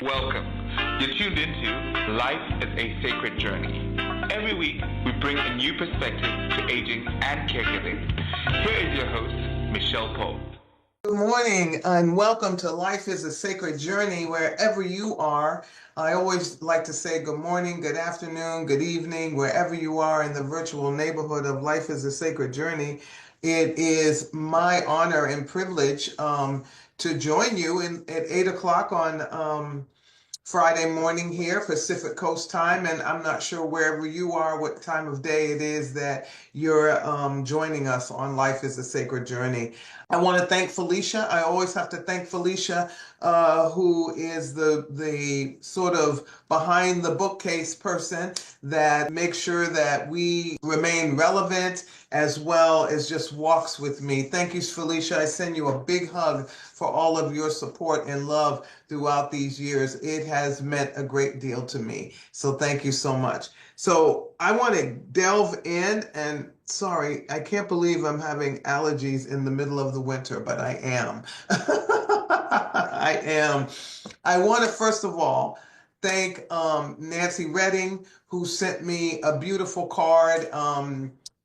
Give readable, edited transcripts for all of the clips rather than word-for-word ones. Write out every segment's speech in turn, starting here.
Welcome. You're tuned into Life is a Sacred Journey. Every week, we bring a new perspective to aging and caregiving. Here is your host, Micheal Pope. Good morning and welcome to Life is a Sacred Journey, wherever you are. I always like to say good morning, good afternoon, good evening, wherever you are in the virtual neighborhood of Life is a Sacred Journey. It is my honor and privilege to join you at 8 o'clock on Friday morning here, Pacific Coast time, and I'm not sure wherever you are, what time of day it is that you're joining us on Life is a Sacred Journey. I want to thank Felicia. I always have to thank Felicia, who is the sort of behind the bookcase person that makes sure that we remain relevant as well as just walks with me. Thank you, Felicia. I send you a big hug for all of your support and love throughout these years. It has meant a great deal to me. So thank you so much. So I want to delve in and sorry, I can't believe I'm having allergies in the middle of the winter, but I am. I am. I want to first of all thank Nancy Redding, who sent me a beautiful card.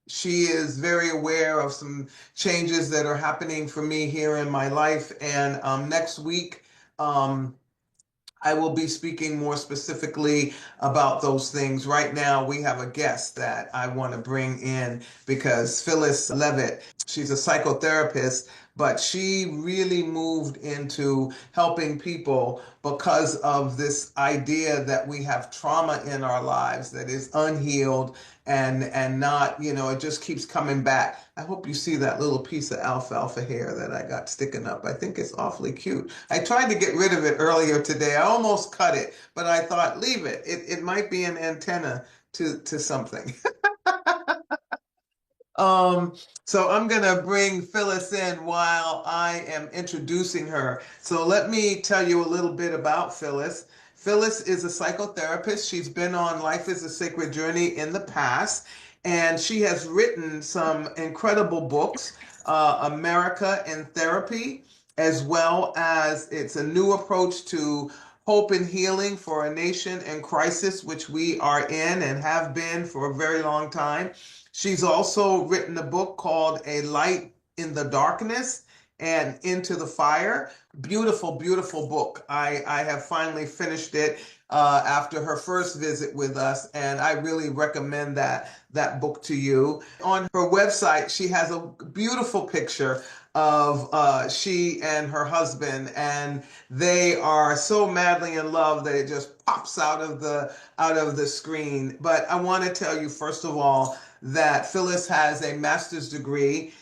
She is very aware of some changes that are happening for me here in my life. And next week, I will be speaking more specifically about those things. Right now, we have a guest that I want to bring in because Phyllis Leavitt, she's a psychotherapist, but she really moved into helping people because of this idea that we have trauma in our lives that is unhealed and not, it just keeps coming back. I hope you see that little piece of alfalfa hair that I got sticking up. I think it's awfully cute. I tried to get rid of it earlier today. I almost cut it, but I thought, leave it. It might be an antenna to something. So I'm gonna bring Phyllis in while I am introducing her. So let me tell you a little bit about Phyllis. Phyllis is a psychotherapist. She's been on Life is a Sacred Journey in the past, and she has written some incredible books, America in Therapy, as well as it's a new approach to hope and healing for a nation in crisis, which we are in and have been for a very long time. She's also written a book called A Light in the Darkness and Into the Fire. Beautiful, beautiful book. I have finally finished it after her first visit with us, and I really recommend that book to you. On her website, she has a beautiful picture of she and her husband, and they are so madly in love that it just pops out of the screen. But I want to tell you, first of all, that Phyllis has a master's degree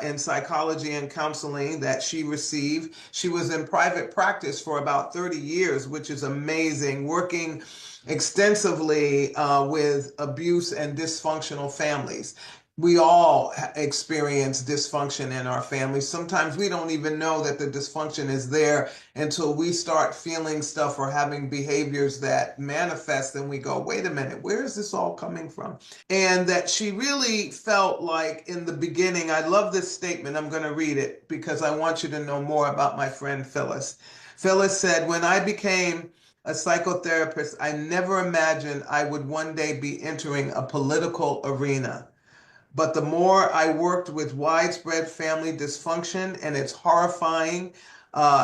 in psychology and counseling that she received. She was in private practice for about 30 years, which is amazing, working extensively with abuse and dysfunctional families. We all experience dysfunction in our families. Sometimes we don't even know that the dysfunction is there until we start feeling stuff or having behaviors that manifest, and we go, wait a minute, where is this all coming from? And that she really felt like in the beginning, I love this statement, I'm going to read it because I want you to know more about my friend Phyllis. Phyllis said, when I became a psychotherapist, I never imagined I would one day be entering a political arena. But the more I worked with widespread family dysfunction and its horrifying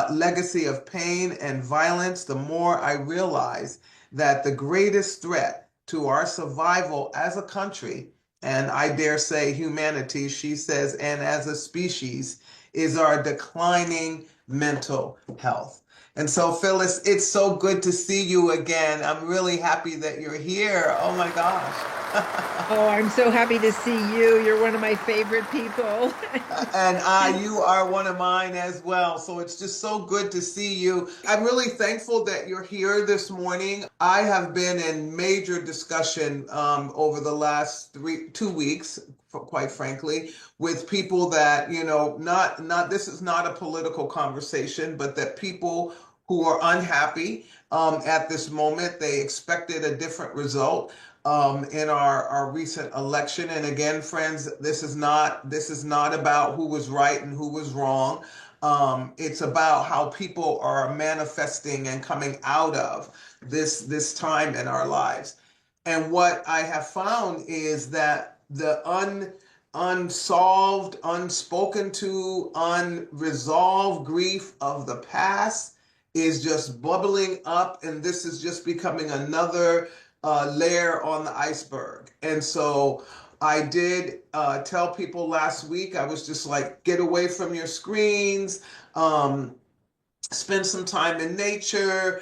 legacy of pain and violence, the more I realized that the greatest threat to our survival as a country, and I dare say humanity, she says, and as a species, is our declining mental health. And so, Phyllis, it's so good to see you again. I'm really happy that you're here. Oh my gosh. Oh, I'm so happy to see you. You're one of my favorite people. And you are one of mine as well. So it's just so good to see you. I'm really thankful that you're here this morning. I have been in major discussion over the last 2 weeks, quite frankly, with people that, not this is not a political conversation, but that people who are unhappy at this moment, they expected a different result. in our recent election. And again, friends, this is not about who was right and who was wrong. It's about how people are manifesting and coming out of this time in our lives. And what I have found is that the unsolved, unspoken to, unresolved grief of the past is just bubbling up, and this is just becoming another layer on the iceberg. And so I did tell people last week, I was just like, get away from your screens. Spend some time in nature,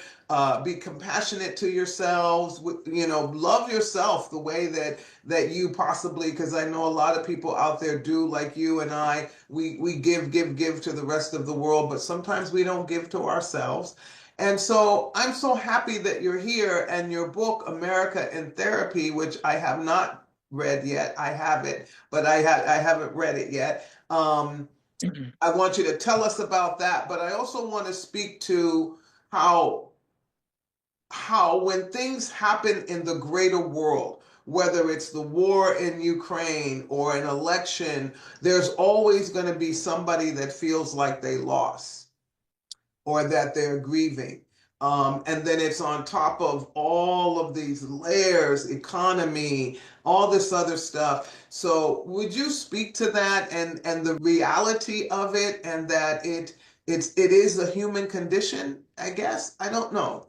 be compassionate to yourselves, love yourself the way that you possibly, because I know a lot of people out there do, like you and I, we give to the rest of the world, but sometimes we don't give to ourselves. And so I'm so happy that you're here, and your book America in Therapy, which I have not read yet. I have it, but I haven't read it yet. I want you to tell us about that, but I also want to speak to how when things happen in the greater world, whether it's the war in Ukraine or an election, there's always going to be somebody that feels like they lost or that they're grieving. And then it's on top of all of these layers, economy, all this other stuff. So would you speak to that and the reality of it, and that it is a human condition, I guess? I don't know.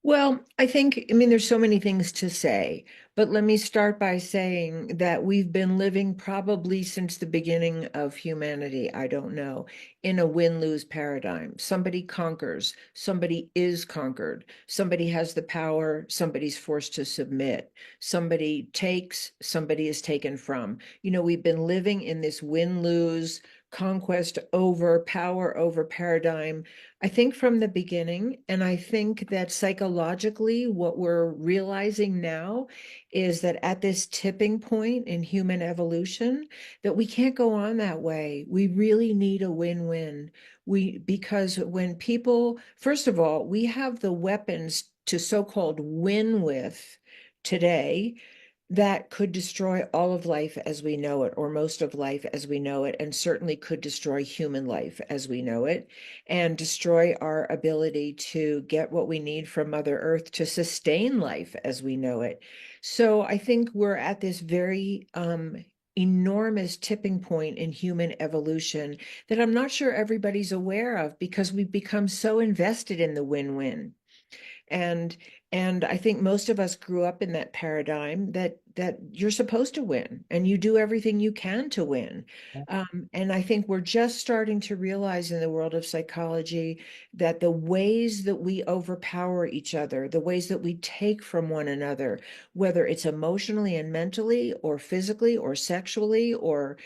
Well, I mean, there's so many things to say, but let me start by saying that we've been living probably since the beginning of humanity, I don't know, in a win-lose paradigm. Somebody conquers, somebody is conquered, somebody has the power, somebody's forced to submit, somebody takes, somebody is taken from. We've been living in this win-lose, conquest over, power over paradigm, I think, from the beginning. And I think that psychologically, what we're realizing now is that at this tipping point in human evolution, that we can't go on that way. We really need a win-win. Because when people, first of all, we have the weapons to so-called win with today that could destroy all of life as we know it, or most of life as we know it, and certainly could destroy human life as we know it, and destroy our ability to get what we need from Mother Earth to sustain life as we know it. So I think we're at this very enormous tipping point in human evolution that I'm not sure everybody's aware of, because we've become so invested in the win-win. And I think most of us grew up in that paradigm that you're supposed to win and you do everything you can to win. And I think we're just starting to realize in the world of psychology that the ways that we overpower each other, the ways that we take from one another, whether it's emotionally and mentally or physically or sexually or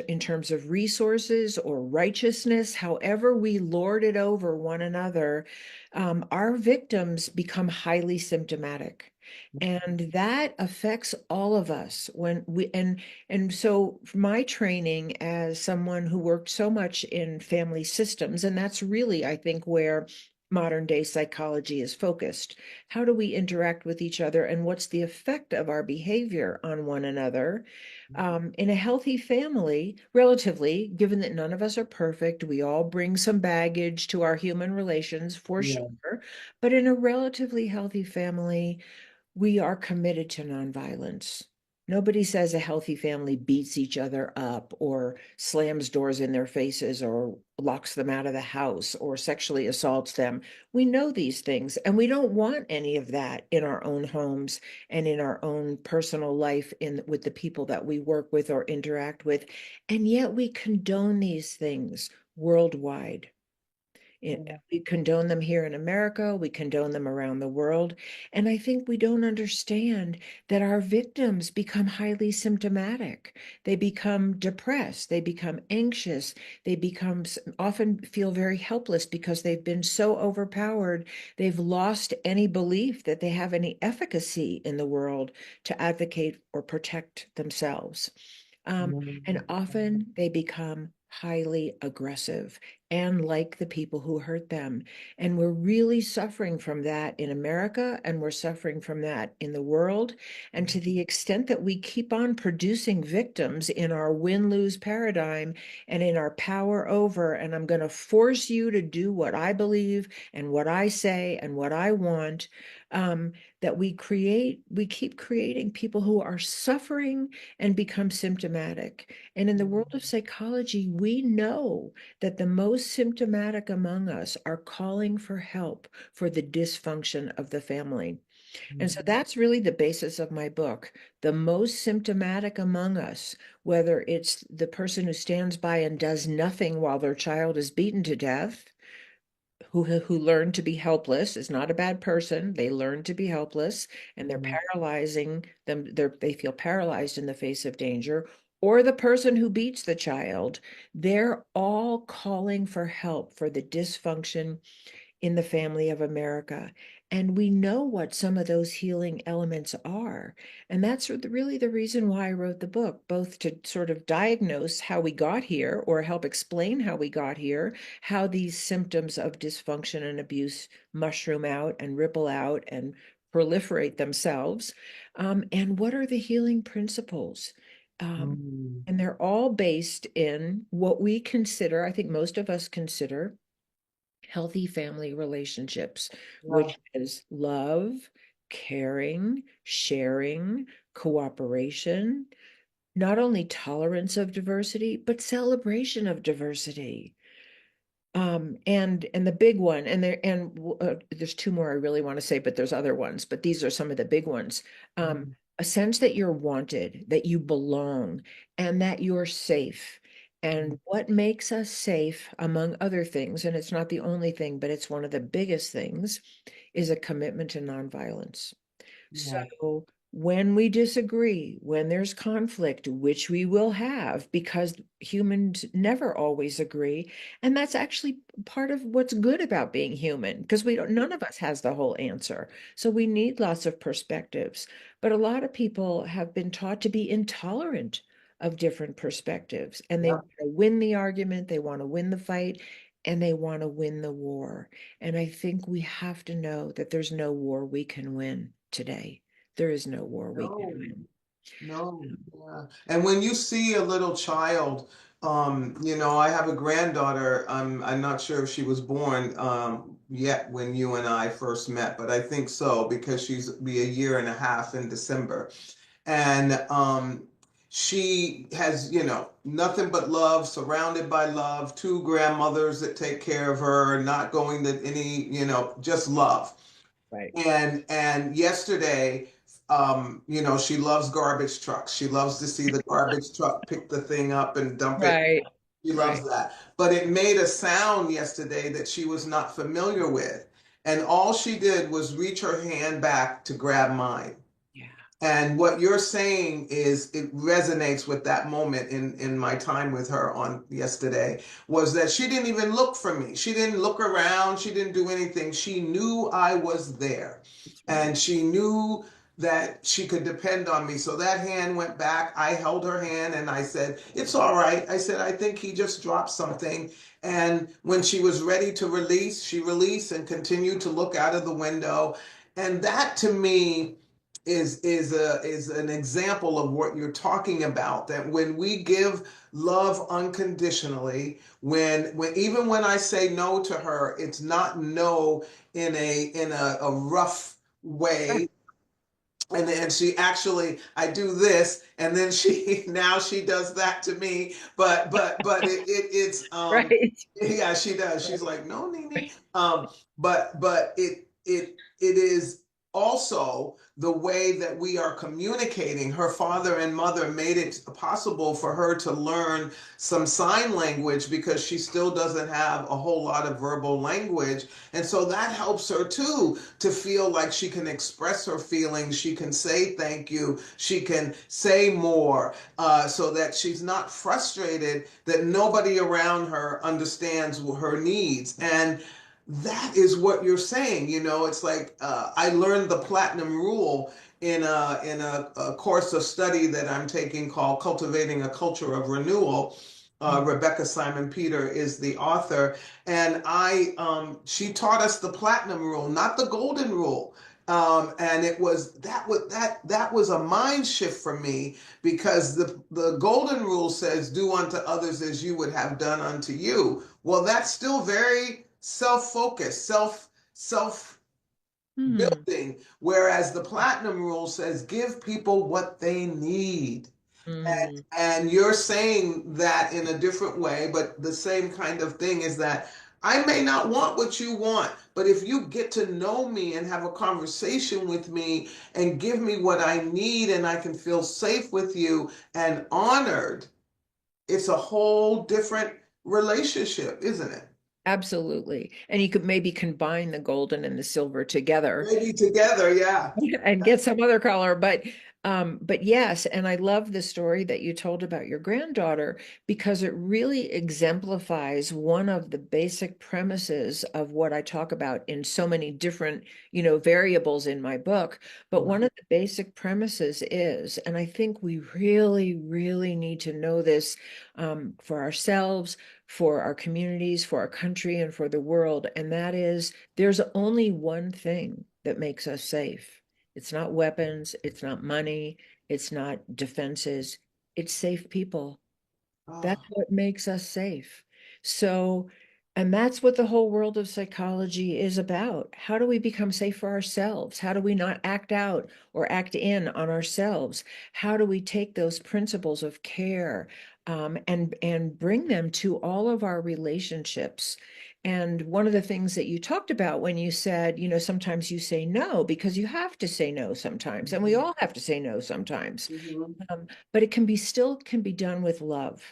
in terms of resources or righteousness, however we lord it over one another, our victims become highly symptomatic. And that affects all of us when we and so my training as someone who worked so much in family systems, and that's really, I think, where modern day psychology is focused. How do we interact with each other, and what's the effect of our behavior on one another? In a healthy family, relatively, given that none of us are perfect, we all bring some baggage to our human relations for Yeah. sure. But in a relatively healthy family, we are committed to nonviolence. Nobody says a healthy family beats each other up or slams doors in their faces or locks them out of the house or sexually assaults them. We know these things, and we don't want any of that in our own homes and in our own personal life with the people that we work with or interact with. And yet we condone these things worldwide. We condone them here in America, we condone them around the world. And I think we don't understand that our victims become highly symptomatic. They become depressed, they become anxious, they often feel very helpless because they've been so overpowered. They've lost any belief that they have any efficacy in the world to advocate or protect themselves. And often they become highly aggressive and like the people who hurt them. And we're really suffering from that in America, and we're suffering from that in the world. And to the extent that we keep on producing victims in our win-lose paradigm and in our power over, and I'm going to force you to do what I believe and what I say and what I want, that we keep creating people who are suffering and become symptomatic. And in the world of psychology, we know that the most symptomatic among us are calling for help for the dysfunction of the family. And so that's really the basis of my book. The most symptomatic among us, whether it's the person who stands by and does nothing while their child is beaten to death, who learn to be helpless, is not a bad person. They learn to be helpless, and they're paralyzing them. They feel paralyzed in the face of danger. Or the person who beats the child, they're all calling for help for the dysfunction in the family of America. And we know what some of those healing elements are. And that's really the reason why I wrote the book, both to sort of diagnose how we got here or help explain how we got here, how these symptoms of dysfunction and abuse mushroom out and ripple out and proliferate themselves, and what are the healing principles. Um, Mm. and they're all based in what we consider, I think most of us consider, healthy family relationships, Yeah. which is love, caring, sharing, cooperation, not only tolerance of diversity, but celebration of diversity. And the big one, there's two more I really want to say, but there's other ones, but these are some of the big ones. Mm. A sense that you're wanted, that you belong, and that you're safe. And what makes us safe, among other things, and it's not the only thing, but it's one of the biggest things, is a commitment to nonviolence. Yeah. So when we disagree, when there's conflict, which we will have because humans never always agree, and that's actually part of what's good about being human, because none of us has the whole answer. So we need lots of perspectives. But a lot of people have been taught to be intolerant of different perspectives, and they Yeah. want to win the argument, they want to win the fight, and they want to win the war. And I think we have to know that there's no war we can win today. There is no war we can No. win. No, yeah. And when you see a little child, I have a granddaughter. I'm not sure if she was born yet when you and I first met, but I think so because she's be a year and a half in December. And she has, nothing but love, surrounded by love, two grandmothers that take care of her, not going to any, just love. Right. And yesterday, she loves garbage trucks. She loves to see the garbage truck pick the thing up and dump it. Right. She Right. loves that. But it made a sound yesterday that she was not familiar with. And all she did was reach her hand back to grab mine. Yeah. And what you're saying is it resonates with that moment in my time with her on yesterday, was that she didn't even look for me. She didn't look around. She didn't do anything. She knew I was there, That's right. and she knew that she could depend on me. So that hand went back. I held her hand and I said, "It's all right." I said, "I think he just dropped something." And when she was ready to release, she released and continued to look out of the window. And that to me is an example of what you're talking about, that when we give love unconditionally, when even when I say no to her, it's not no in a rough way. And then she actually, I do this, and then she now she does that to me. But it's Right. yeah, she does. She's like, "No, Nene." But it is also the way that we are communicating. Her father and mother made it possible for her to learn some sign language because she still doesn't have a whole lot of verbal language. And so that helps her too to feel like she can express her feelings. She can say thank you. She can say more, so that she's not frustrated that nobody around her understands her needs. And that is what you're saying. It's like I learned the platinum rule in a course of study that I'm taking called Cultivating a Culture of Renewal. Rebecca Simon Peter is the author, and she taught us the platinum rule, not the golden rule. And that was a mind shift for me, because the golden rule says, "Do unto others as you would have done unto you." Well, that's still very self-focused, self Hmm. building, whereas the platinum rule says, "Give people what they need." Hmm. And you're saying that in a different way, but the same kind of thing is that I may not want what you want, but if you get to know me and have a conversation with me and give me what I need, and I can feel safe with you and honored, it's a whole different relationship, isn't it? Absolutely. And you could maybe combine the golden and the silver together Maybe together, yeah. and get some other color. But yes, and I love the story that you told about your granddaughter, because it really exemplifies one of the basic premises of what I talk about in so many different, variables in my book. But one of the basic premises is, and I think we really, really need to know this, for ourselves, for our communities, for our country, and for the world, and that is, there's only one thing that makes us safe. It's not weapons, it's not money, it's not defenses, it's safe people. That's Oh, what makes us safe. So, and that's what the whole world of psychology is about. How do we become safe for ourselves? How do we not act out or act in on ourselves? How do we take those principles of care, and bring them to all of our relationships? And one of the things that you talked about when you said, sometimes you say no because you have to say no sometimes, and we mhm, all have to say no sometimes. mhm. But it can be done with love.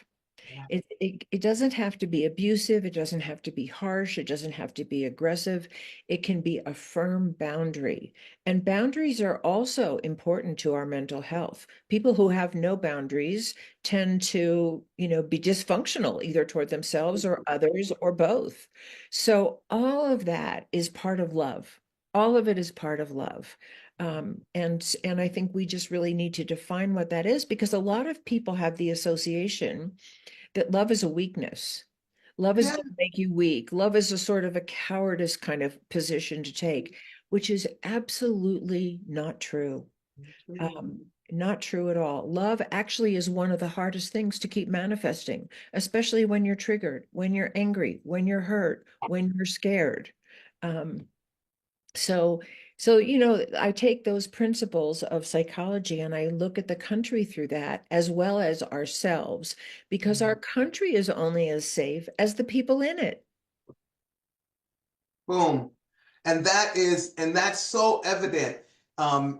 Yeah. It doesn't have to be abusive. It doesn't have to be harsh. It doesn't have to be aggressive. It can be a firm boundary. And boundaries are also important to our mental health. People who have no boundaries tend to, be dysfunctional either toward themselves or others or both. So all of that is part of love. All of it is part of love. And I think we just really need to define what that is, because a lot of people have the association that love is a weakness. Love is Yeah. going to make you weak. Love is a sort of a cowardice kind of position to take, which is absolutely not true. Not true at all. Love actually is one of the hardest things to keep manifesting, especially when you're triggered, when you're angry, when you're hurt, when you're scared. Um, so, so, I take those principles of psychology and I look at the country through that, as well as ourselves, because our country is only as safe as the people in it. Boom. And that's so evident,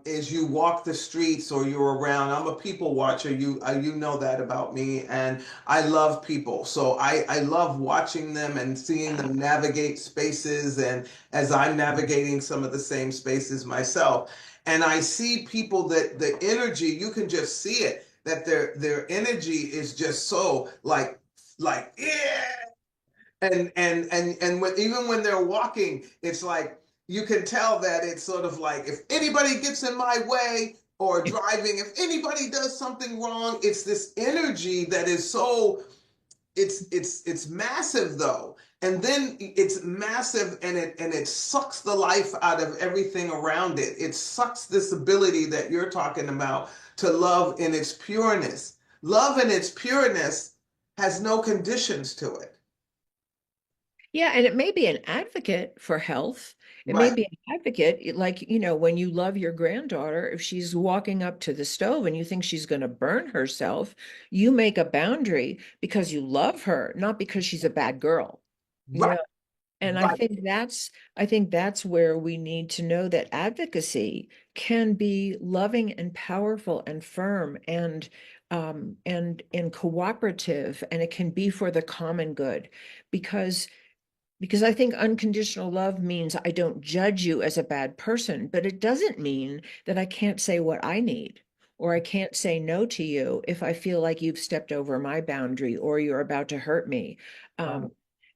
as you walk the streets or you're around. I'm a people watcher. You know that about me, and I love people. So I love watching them and seeing them navigate spaces, and as I'm navigating some of the same spaces myself. And I see people that the energy, you can just see it, that their energy is just so like yeah, and even when they're walking, it's like you can tell that it's sort of like, if anybody gets in my way, or driving, if anybody does something wrong, it's this energy that is so, it's massive though. And then it's massive, and it sucks the life out of everything around it. It sucks this ability that you're talking about to love in its pureness. Love in its pureness has no conditions to it. Yeah, and it may be an advocate for health. It may Right. be an advocate, like, when you love your granddaughter, if she's walking up to the stove and you think she's going to burn herself, you make a boundary because you love her, not because she's a bad girl. You Right. know, and I Right. think that's where we need to know that advocacy can be loving and powerful and firm and cooperative, and it can be for the common good, because I think unconditional love means I don't judge you as a bad person, but it doesn't mean that I can't say what I need, or I can't say no to you if I feel like you've stepped over my boundary or you're about to hurt me. Right.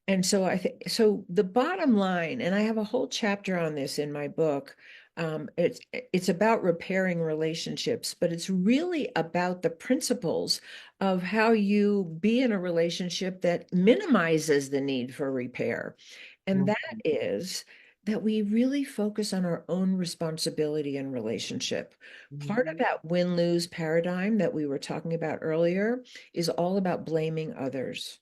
And so I think, so the bottom line, and I have a whole chapter on this in my book, It's about repairing relationships, but it's really about the principles of how you be in a relationship that minimizes the need for repair. And that Mhm. is that we really focus on our own responsibility in relationship. Part of Mhm. that win-lose paradigm that we were talking about earlier is all about blaming others.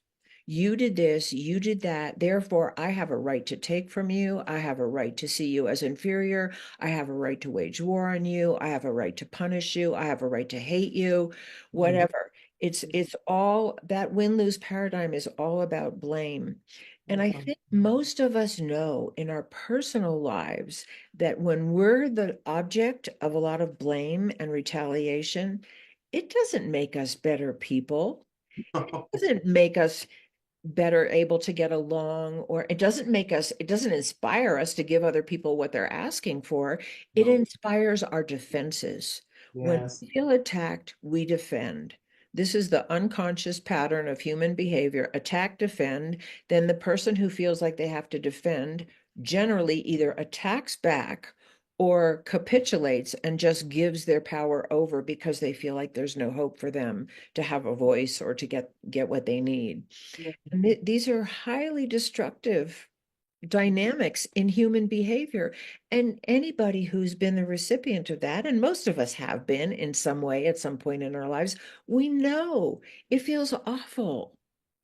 You did this, you did that, therefore I have a right to take from you. I have a right to see you as inferior. I have a right to wage war on you. I have a right to punish you. I have a right to hate you, Mhm. whatever. It's all that win-lose paradigm is all about blame. And I Mhm. think most of us know in our personal lives that when we're the object of a lot of blame and retaliation, it doesn't make us better people. It doesn't make us better able to get along, or it doesn't inspire us to give other people what they're asking for. It No. inspires our defenses. When Yes. we feel attacked, we defend. This is the unconscious pattern of human behavior: attack, defend. Then the person who feels like they have to defend generally either attacks back or capitulates and just gives their power over because they feel like there's no hope for them to have a voice or to get what they need. And these are highly destructive dynamics in human behavior. And anybody who's been the recipient of that, and most of us have been in some way at some point in our lives, we know it feels awful.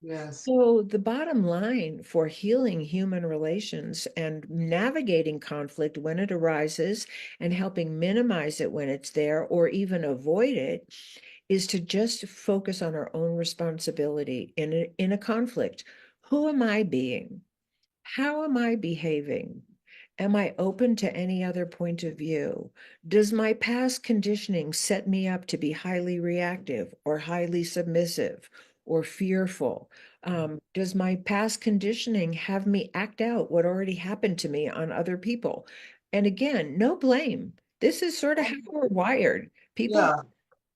Yes. So, the bottom line for healing human relations and navigating conflict when it arises and helping minimize it when it's there or even avoid it is to just focus on our own responsibility in a conflict. Who am I being? How am I behaving? Am I open to any other point of view? Does my past conditioning set me up to be highly reactive or highly submissive or fearful? Does my past conditioning have me act out what already happened to me on other people? And again, no blame. This is sort of how we're wired. People, Yeah.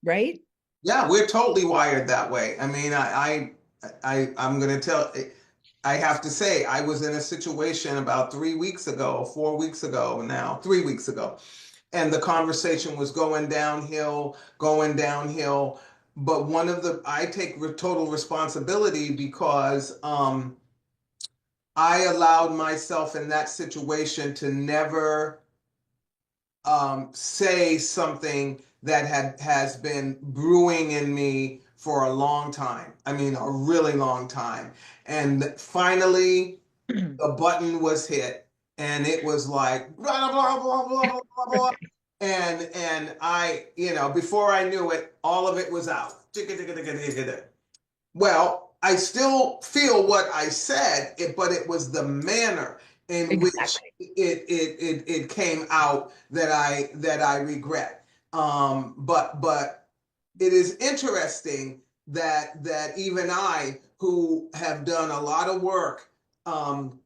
right? Yeah, we're totally wired that way. I mean, I'm going to tell, I have to say, I was in a situation about 3 weeks ago, 4 weeks ago now, 3 weeks ago, and the conversation was going downhill, going downhill. But I take total responsibility because I allowed myself in that situation to never say something that has been brewing in me for a long time. I mean, a really long time. And finally, the button was hit, and it was like blah blah blah blah blah blah blah. And I, before I knew it, all of it was out. Well, I still feel what I said, but it was the manner in which Exactly. it came out that I regret. But it is interesting that even I, who have done a lot of work, um,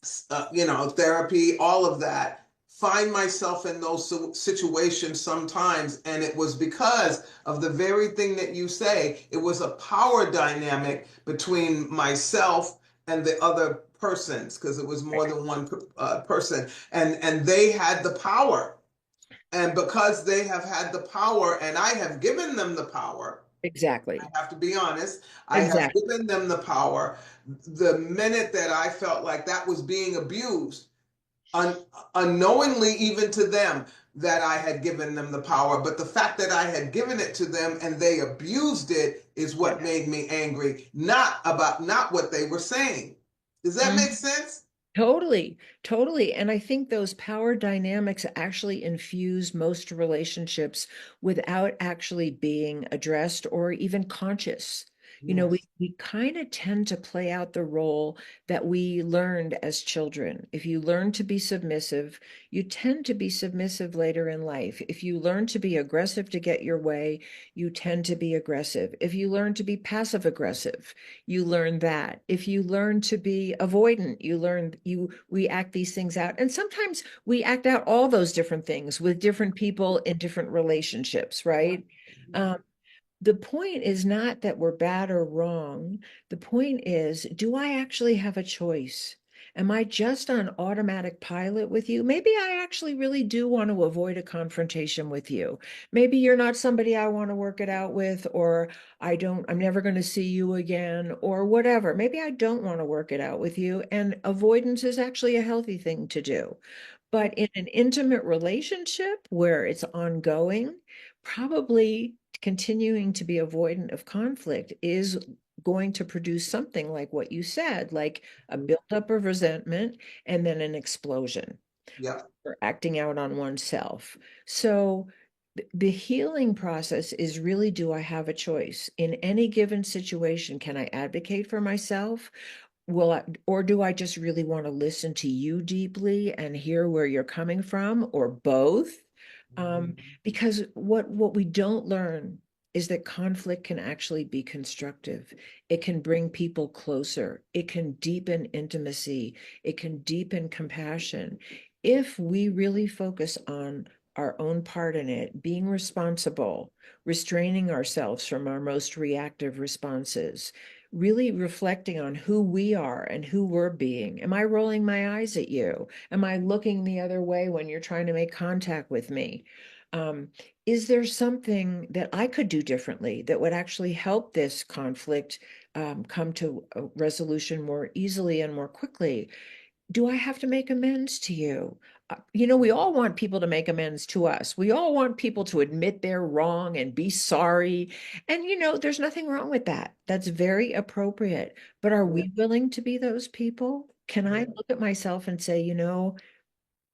therapy, all of that, find myself in those situations sometimes. And it was because of the very thing that you say. It was a power dynamic between myself and the other persons, because it was more than one person. And they had the power. And because they have had the power and I have given them the power, I Exactly. have to be honest. I have Exactly. given them the power. The minute that I felt like that was being abused, un- unknowingly, even to them, that I had given them the power. But the fact that I had given it to them and they abused it is Yeah. what made me angry, not what they were saying. Does that make Mhm. sense? Totally, totally. And I think those power dynamics actually infuse most relationships without actually being addressed or even conscious. You know, Yes. we kind of tend to play out the role that we learned as children. If you learn to be submissive, you tend to be submissive later in life. If you learn to be aggressive to get your way, you tend to be aggressive. If you learn to be passive aggressive, you learn that. If you learn to be avoidant, we act these things out. And sometimes we act out all those different things with different people in different relationships, right? Um, the point is not that we're bad or wrong. The point is, do I actually have a choice? Am I just on automatic pilot with you? Maybe I actually really do want to avoid a confrontation with you. Maybe you're not somebody I want to work it out with, or I'm never going to see you again, or whatever. Maybe I don't want to work it out with you. And avoidance is actually a healthy thing to do. But in an intimate relationship where it's ongoing, probably continuing to be avoidant of conflict is going to produce something like what you said, like a buildup of resentment and then an explosion Yeah. or acting out on oneself. So the healing process is really, do I have a choice? In any given situation, can I advocate for myself? Or do I just really want to listen to you deeply and hear where you're coming from, or both? Um, because what we don't learn is that conflict can actually be constructive. It can bring people closer. It can deepen intimacy. It can deepen compassion. If we really focus on our own part in it, being responsible, restraining ourselves from our most reactive responses, really reflecting on who we are and who we're being. Am I rolling my eyes at you? Am I looking the other way when you're trying to make contact with me? Um, is there something that I could do differently that would actually help this conflict come to a resolution more easily and more quickly? Do I have to make amends to you? We all want people to make amends to us. We all want people to admit they're wrong and be sorry. And, there's nothing wrong with that. That's very appropriate. But are Yeah. we willing to be those people? Can I Yeah. look at myself and say,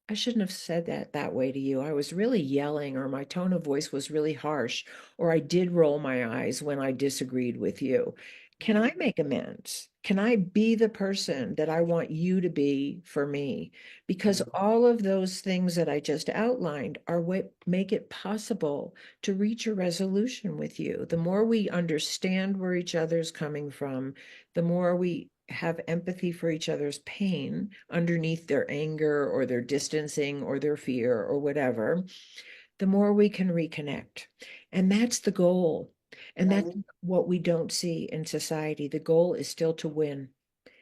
I shouldn't have said that way to you. I was really yelling, or my tone of voice was really harsh, or I did roll my eyes when I disagreed with you. Can I make amends? Can I be the person that I want you to be for me? Because all of those things that I just outlined are what make it possible to reach a resolution with you. The more we understand where each other's coming from, the more we have empathy for each other's pain underneath their anger or their distancing or their fear or whatever, the more we can reconnect. And that's the goal. And that's Right. what we don't see in society. The goal is still to win,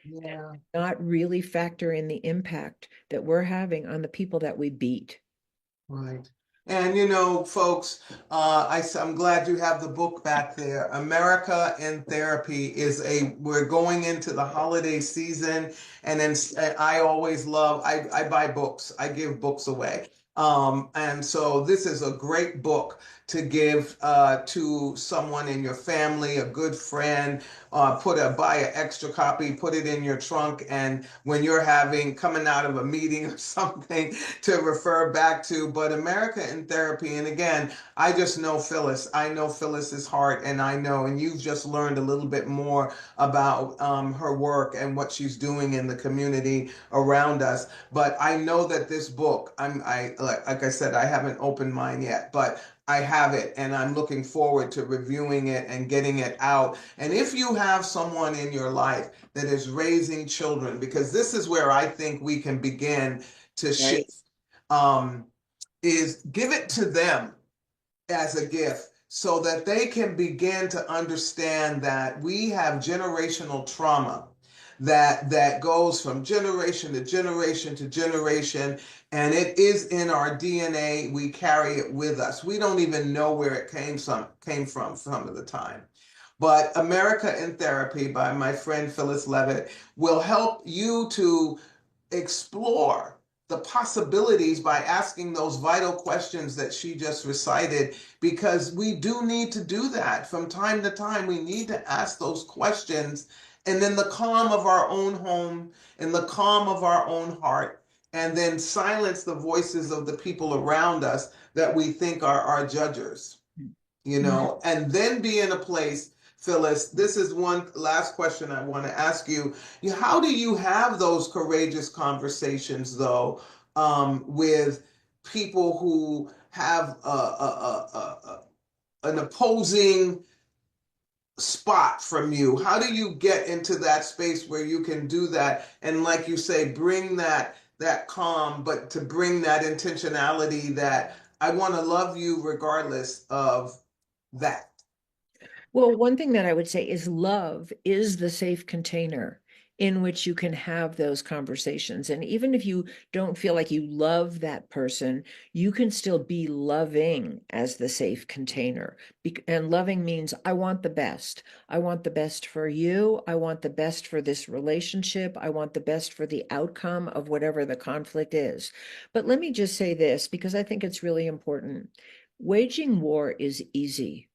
Yeah. not really factor in the impact that we're having on the people that we beat. Right. And folks, I'm glad you have the book back there. America in Therapy we're going into the holiday season, and then I always love, I buy books, I give books away. And so this is a great book to give to someone in your family, a good friend, buy an extra copy, put it in your trunk, and when you're coming out of a meeting or something, to refer back to. But America in Therapy, and again, I just know Phyllis. I know Phyllis's heart, and and you've just learned a little bit more about her work and what she's doing in the community around us. But I know that this book, like I said, I haven't opened mine yet, but I have it, and I'm looking forward to reviewing it and getting it out. And if you have someone in your life that is raising children, because this is where I think we can begin to Right. shift, um, is give it to them as a gift so that they can begin to understand that we have generational trauma that goes from generation to generation to generation, and it is in our DNA. We carry it with us. We don't even know where it came from some of the time. But America in Therapy by my friend Phyllis Leavitt will help you to explore the possibilities by asking those vital questions that she just recited, because we do need to do that from time to time. We need to ask those questions, and then the calm of our own home, and the calm of our own heart, and then silence the voices of the people around us that we think are our judges, and then be in a place. Phyllis, this is one last question I want to ask you. How do you have those courageous conversations, though, with people who have an opposing spot from you? How do you get into that space where you can do that and, like you say, bring that calm, but to bring that intentionality that I want to love you regardless of that? Well, one thing that I would say is love is the safe container in which you can have those conversations. And even if you don't feel like you love that person, you can still be loving as the safe container. And loving means I want the best. I want the best for you. I want the best for this relationship. I want the best for the outcome of whatever the conflict is. But let me just say this because I think it's really important. Waging war is easy.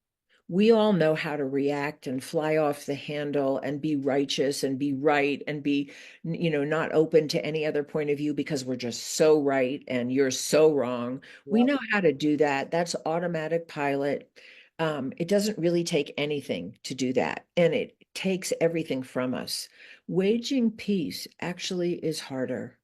We all know how to react and fly off the handle and be righteous and be right and be, not open to any other point of view because we're just so right and you're so wrong. We Yep. know how to do that. That's automatic pilot. It doesn't really take anything to do that, and it takes everything from us. Waging peace actually is harder.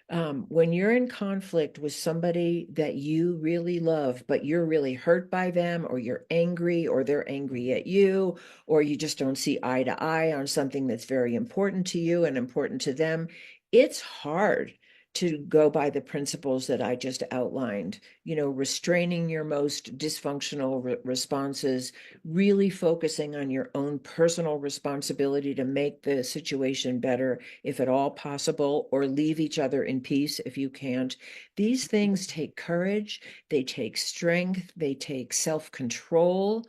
When you're in conflict with somebody that you really love, but you're really hurt by them, or you're angry, or they're angry at you, or you just don't see eye to eye on something that's very important to you and important to them, it's hard to go by the principles that I just outlined, restraining your most dysfunctional responses, really focusing on your own personal responsibility to make the situation better if at all possible, or leave each other in peace if you can't. These things take courage, they take strength, they take self-control.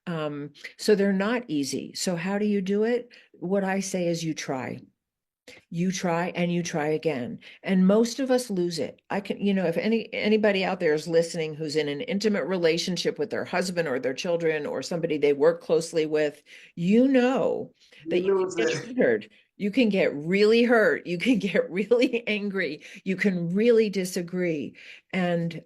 So they're not easy. So how do you do it? What I say is you try. You try and you try again. And most of us lose it. I can, if anybody out there is listening who's in an intimate relationship with their husband or their children or somebody they work closely with, you know You that you can lose get it. triggered. You can get really hurt. You can get really angry. You can really disagree. And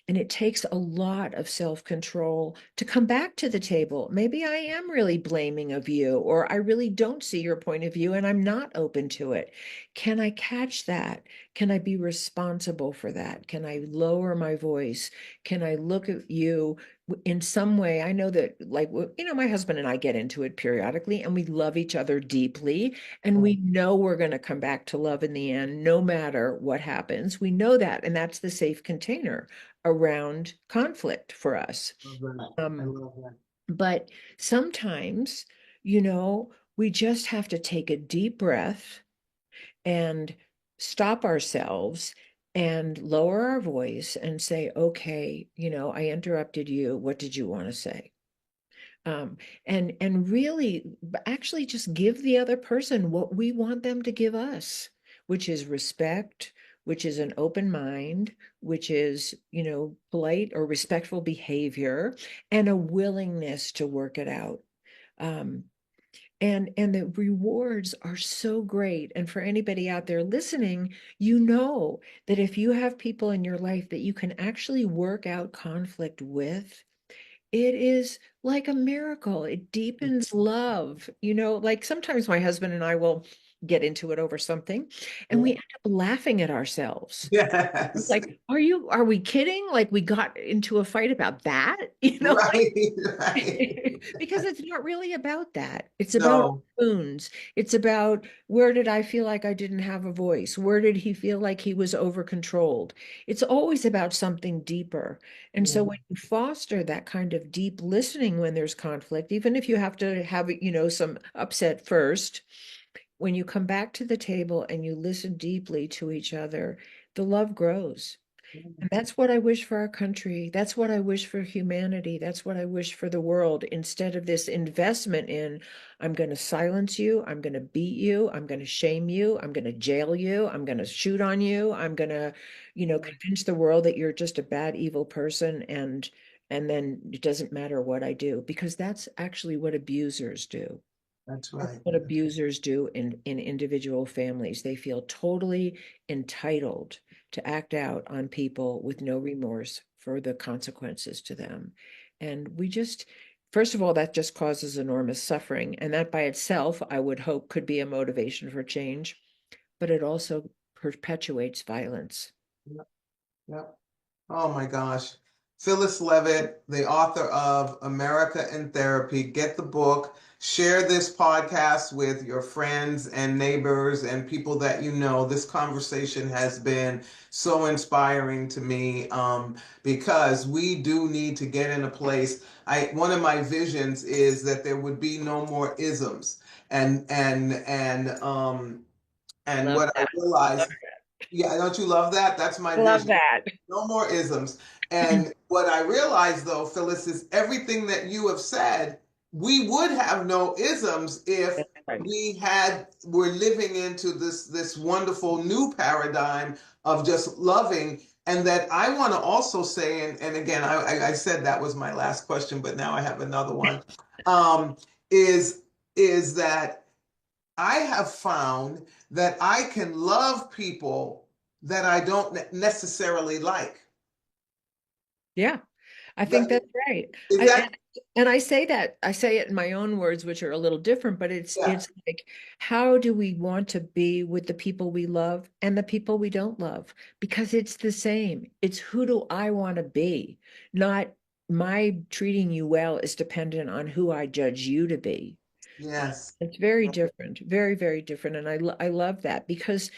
it takes a lot of self-control to come back to the table. Maybe I am really blaming of you, or I really don't see your point of view and I'm not open to it. Can I catch that? Can I be responsible for that? Can I lower my voice? Can I look at you in some way? I know that, like, my husband and I get into it periodically and we love each other deeply. And we know we're going to come back to love in the end, no matter what happens. We know that. And that's the safe container around conflict for us. I love that. I Um, love that. but sometimes, you know, we just have to take a deep breath and stop ourselves and lower our voice and say, okay, I interrupted you. What did you want to say? And really actually just give the other person what we want them to give us, which is respect, which is an open mind, which is, polite or respectful behavior, and a willingness to work it out. Um, and the rewards are so great. And for anybody out there listening, that if you have people in your life that you can actually work out conflict with, it is like a miracle. It deepens love. Like sometimes my husband and I will get into it over something and we Yeah. end up laughing at ourselves. It's Yes. like, are we kidding? Like we got into a fight about that? Right. Right. Because it's not really about that. It's about No. wounds. It's about, where did I feel like I didn't have a voice? Where did he feel like he was over controlled? It's always about something deeper. And so Yeah. when you foster that kind of deep listening when there's conflict, even if you have to have, some upset first, when you come back to the table and you listen deeply to each other, the love grows. And that's what I wish for our country. That's what I wish for humanity. That's what I wish for the world. Instead of this investment in, I'm going to silence you, I'm going to beat you, I'm going to shame you, I'm going to jail you, I'm going to shoot on you, I'm going to, convince the world that you're just a bad, evil person, and then it doesn't matter what I do, because that's actually what abusers do. That's That's right. what abusers do in individual families. They feel totally entitled to act out on people with no remorse for the consequences to them. And first of all, that just causes enormous suffering. And that by itself, I would hope, could be a motivation for change, but it also perpetuates violence. Yep. Yep. Oh my gosh. Phyllis Leavitt, the author of America in Therapy. Get the book. Share this podcast with your friends and neighbors and people that you know. This conversation has been so inspiring to me, because we do need to get in a place. One of my visions is that there would be no more isms. And Love what I that. realized, yeah, don't you love that? That's my Love vision. that. No more isms. And what I realized, though, Phyllis, is everything that you have said, we would have no isms if That's right. we're living into this wonderful new paradigm of just loving. And that I want to also say, and again, I said that was my last question, but now I have another one, um, is is that I have found that I can love people that I don't necessarily like. Yeah. I think That, that's right. is I, that, and I say that, I say it in my own words, which are a little different, but yeah, it's like, how do we want to be with the people we love and the people we don't love? Because it's the same. It's who do I want to be? Not my treating you well is dependent on who I judge you to be. yes. It's very different, very, very different. And I love that because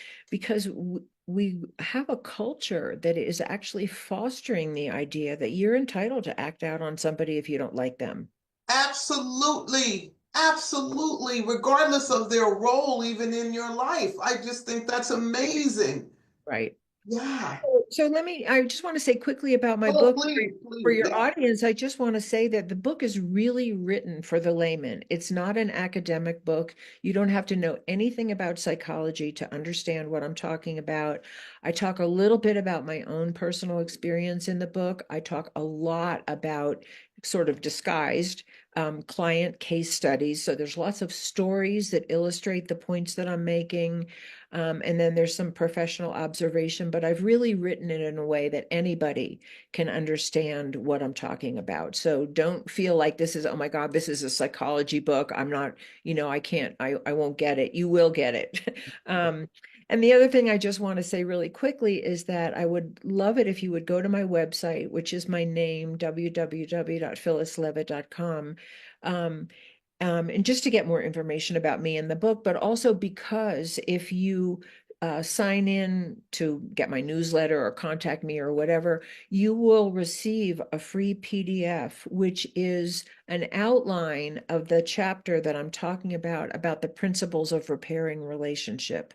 we have a culture that is actually fostering the idea that you're entitled to act out on somebody if you don't like them. Absolutely. Absolutely. Regardless of their role, even in your life. I just think that's amazing. Right. Yeah. So I just want to say quickly about my Oh, book please, for please. your Yeah. audience. I just want to say that the book is really written for the layman. It's not an academic book. You don't have to know anything about psychology to understand what I'm talking about. I talk a little bit about my own personal experience in the book. I talk a lot about sort of disguised client case studies. So there's lots of stories that illustrate the points that I'm making. And then there's some professional observation, but I've really written it in a way that anybody can understand what I'm talking about. So don't feel like this is, oh my God, this is a psychology book. I'm not, I can't, I won't get it. You will get it. And the other thing I just want to say really quickly is that I would love it if you would go to my website, which is my name, www.phyllisleavitt.com. And just to get more information about me and the book, but also because if you sign in to get my newsletter or contact me or whatever, you will receive a free PDF, which is an outline of the chapter that I'm talking about the principles of repairing relationship.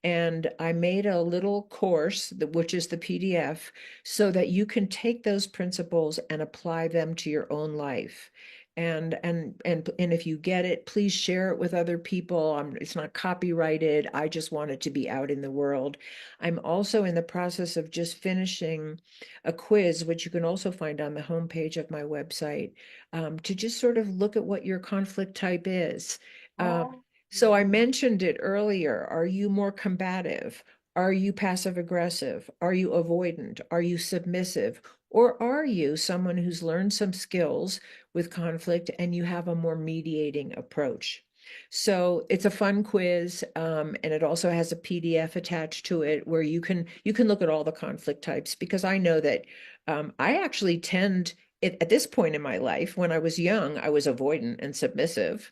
And I made a little course, which is the PDF, so that you can take those principles and apply them to your own life. And if you get it, please share it with other people. It's not copyrighted. I just want it to be out in the world. I'm also in the process of just finishing a quiz, which you can also find on the homepage of my website, to just sort of look at what your conflict type is. Um, Oh, so I mentioned it earlier. Are you more combative? Are you passive aggressive? Are you avoidant? Are you submissive? Or are you someone who's learned some skills with conflict and you have a more mediating approach? So it's a fun quiz, and it also has a PDF attached to it where you can look at all the conflict types because I know that I actually tend at this point in my life, when I was young, I was avoidant and submissive.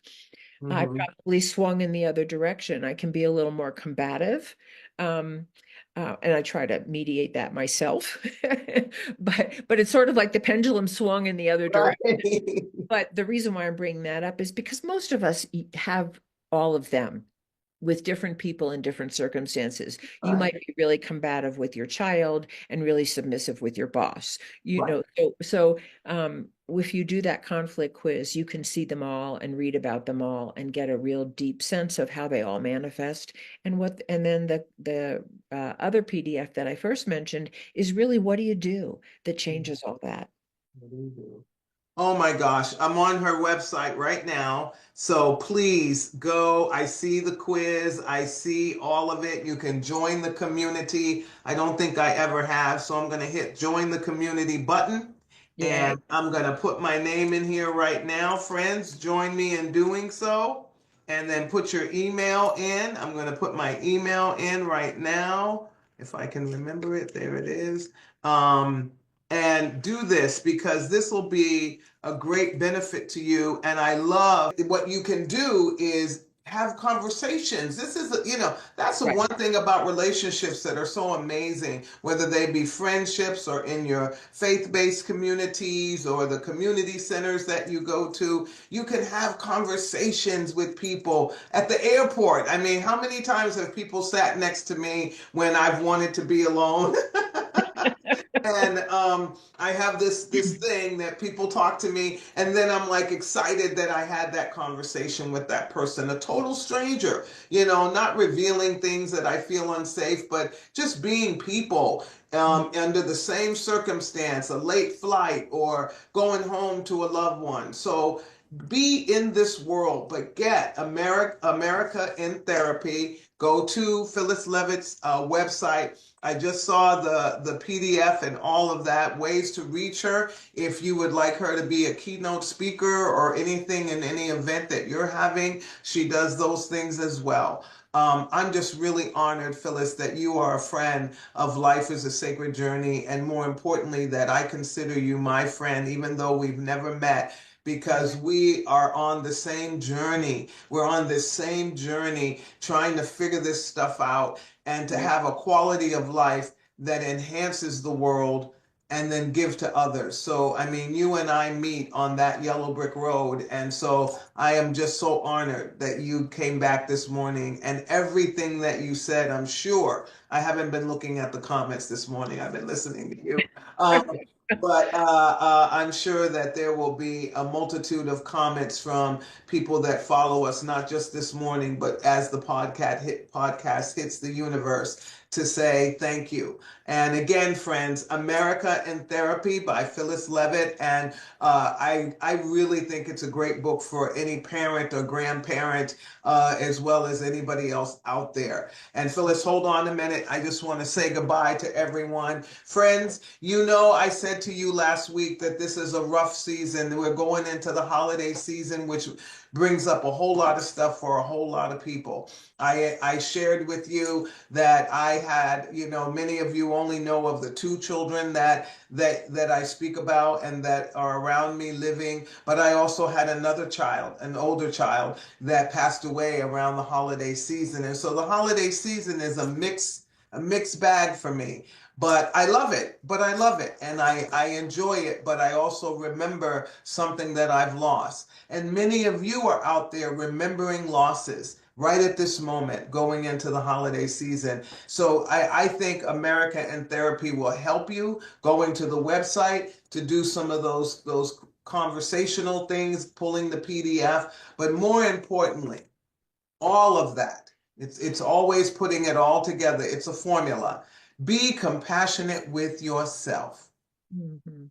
I mhm. probably swung in the other direction. I can be a little more combative. Um, and I try to mediate that myself. But it's sort of like the pendulum swung in the other Right. direction. But the reason why I'm bringing that up is because most of us have all of them with different people in different circumstances. You Right. might be really combative with your child and really submissive with your boss. Right. If you do that conflict quiz, you can see them all and read about them all and get a real deep sense of how they all manifest. And then the other PDF that I first mentioned is really what do you do that changes all that? Oh my gosh, I'm on her website right now. So please go. I see the quiz. I see all of it. You can join the community. I don't think I ever have. So I'm going to hit join the community button. Yay. And I'm going to put my name in here right now. Friends, join me in doing so. And then put your email in. I'm going to put my email in right now. If I can remember it, there it is. And do this because this will be a great benefit to you. And I love what you can do is have conversations. This is, that's the Right. one thing about relationships that are so amazing, whether they be friendships or in your faith-based communities or the community centers that you go to. You can have conversations with people at the airport. I mean, how many times have people sat next to me when I've wanted to be alone? And I have this thing that people talk to me, and then I'm like excited that I had that conversation with that person, a total stranger, not revealing things that I feel unsafe, but just being people under the same circumstance, a late flight or going home to a loved one. So be in this world, but get America in Therapy. Go to Phyllis Leavitt's website. I just saw the PDF and all of that, ways to reach her. If you would like her to be a keynote speaker or anything in any event that you're having, she does those things as well. I'm just really honored, Phyllis, that you are a friend of Life is a Sacred Journey, and more importantly, that I consider you my friend, even though we've never met, because we are on the same journey. We're on this same journey trying to figure this stuff out and to have a quality of life that enhances the world and then give to others. So, I mean, you and I meet on that yellow brick road. And so I am just so honored that you came back this morning, and everything that you said, I'm sure, I haven't been looking at the comments this morning. I've been listening to you. But I'm sure that there will be a multitude of comments from people that follow us, not just this morning, but as the podcast hits the universe, to say thank you. And again, friends, America in Therapy by Phyllis Leavitt. And I really think it's a great book for any parent or grandparent, as well as anybody else out there. And Phyllis, hold on a minute. I just want to say goodbye to everyone. Friends, I said to you last week that this is a rough season. We're going into the holiday season, which brings up a whole lot of stuff for a whole lot of people. I shared with you that I had, many of you only know of the two children that I speak about and that are around me living, but I also had another child, an older child, that passed away around the holiday season. And so the holiday season is a mixed bag for me. But I love it. And I enjoy it. But I also remember something that I've lost. And many of you are out there remembering losses right at this moment going into the holiday season. So I think America in Therapy will help you going to the website to do some of those conversational things, pulling the PDF. But more importantly, all of that, it's always putting it all together. It's a formula. Be compassionate with yourself. Mm-hmm.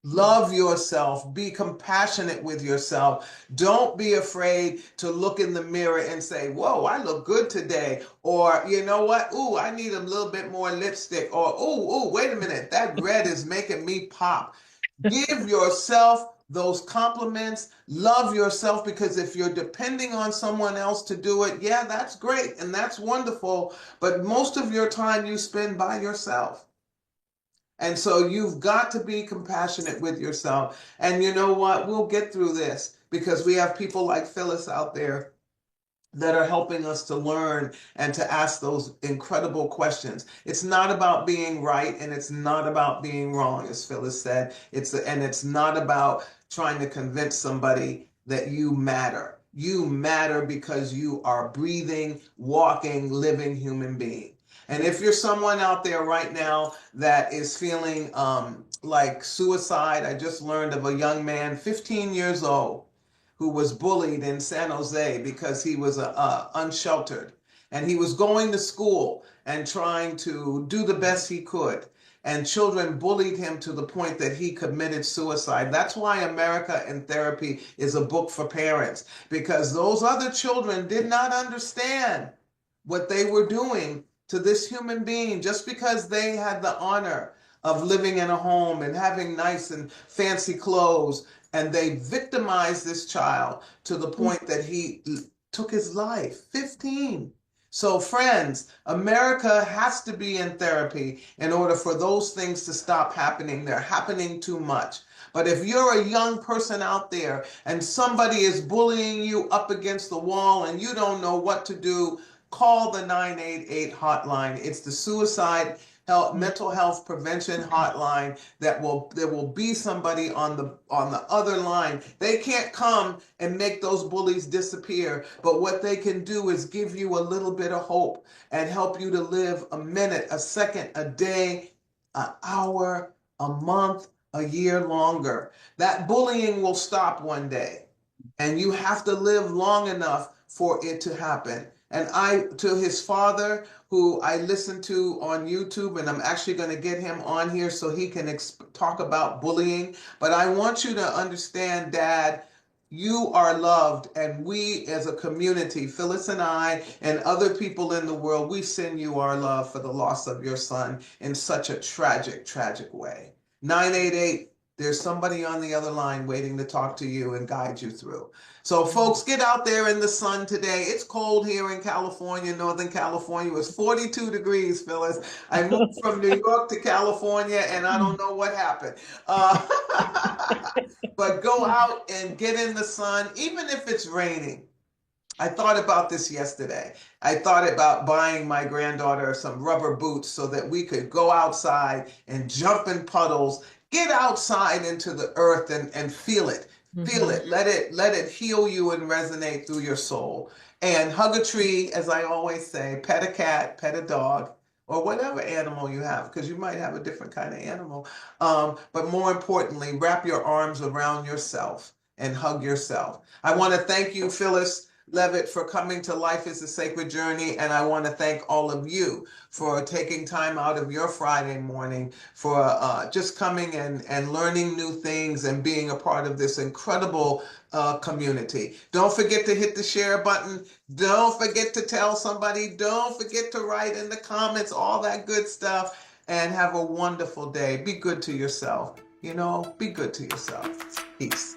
Love yourself. Be compassionate with yourself. Don't be afraid to look in the mirror and say, whoa, I look good today. Or, you know what? Ooh, I need a little bit more lipstick. Or, ooh, wait a minute. That red is making me pop. Give yourself those compliments. Love yourself, because if you're depending on someone else to do it, yeah, that's great and that's wonderful. But most of your time you spend by yourself. And so you've got to be compassionate with yourself. And you know what? We'll get through this because we have people like Phyllis out there that are helping us to learn and to ask those incredible questions. It's not about being right and it's not about being wrong, as Phyllis said. It's not about trying to convince somebody that you matter. You matter because you are a breathing, walking, living human being. And if you're someone out there right now that is feeling like suicide, I just learned of a young man, 15 years old, who was bullied in San Jose because he was unsheltered. And he was going to school and trying to do the best he could. And children bullied him to the point that he committed suicide. That's why America in Therapy is a book for parents, because those other children did not understand what they were doing to this human being just because they had the honor of living in a home and having nice and fancy clothes. And they victimized this child to the point that he took his life. 15. So, friends, America has to be in therapy in order for those things to stop happening. They're happening too much. But if you're a young person out there and somebody is bullying you up against the wall and you don't know what to do, call the 988 hotline. It's the suicide mental health prevention hotline. There will be somebody on the other line. They can't come and make those bullies disappear, but what they can do is give you a little bit of hope and help you to live a minute, a second, a day, an hour, a month, a year longer. That bullying will stop one day, and you have to live long enough for it to happen. And to his father, who I listened to on YouTube, and I'm actually going to get him on here so he can talk about bullying. But I want you to understand, Dad, you are loved, and we as a community, Phyllis and I and other people in the world, we send you our love for the loss of your son in such a tragic, tragic way. 988, there's somebody on the other line waiting to talk to you and guide you through. So folks, get out there in the sun today. It's cold here in California, Northern California. It was 42 degrees, Phyllis. I moved from New York to California, and I don't know what happened. But go out and get in the sun, even if it's raining. I thought about this yesterday. I thought about buying my granddaughter some rubber boots so that we could go outside and jump in puddles, get outside into the earth and feel it. Feel it. Let it heal you and resonate through your soul. And hug a tree, as I always say, pet a cat, pet a dog, or whatever animal you have, because you might have a different kind of animal. But more importantly, wrap your arms around yourself and hug yourself. I want to thank you, Phyllis Leavitt, for coming to Life is a Sacred Journey. And I want to thank all of you for taking time out of your Friday morning for just coming and learning new things and being a part of this incredible community. Don't forget to hit the share button. Don't forget to tell somebody. Don't forget to write in the comments, all that good stuff. And have a wonderful day. Be good to yourself. Be good to yourself. Peace.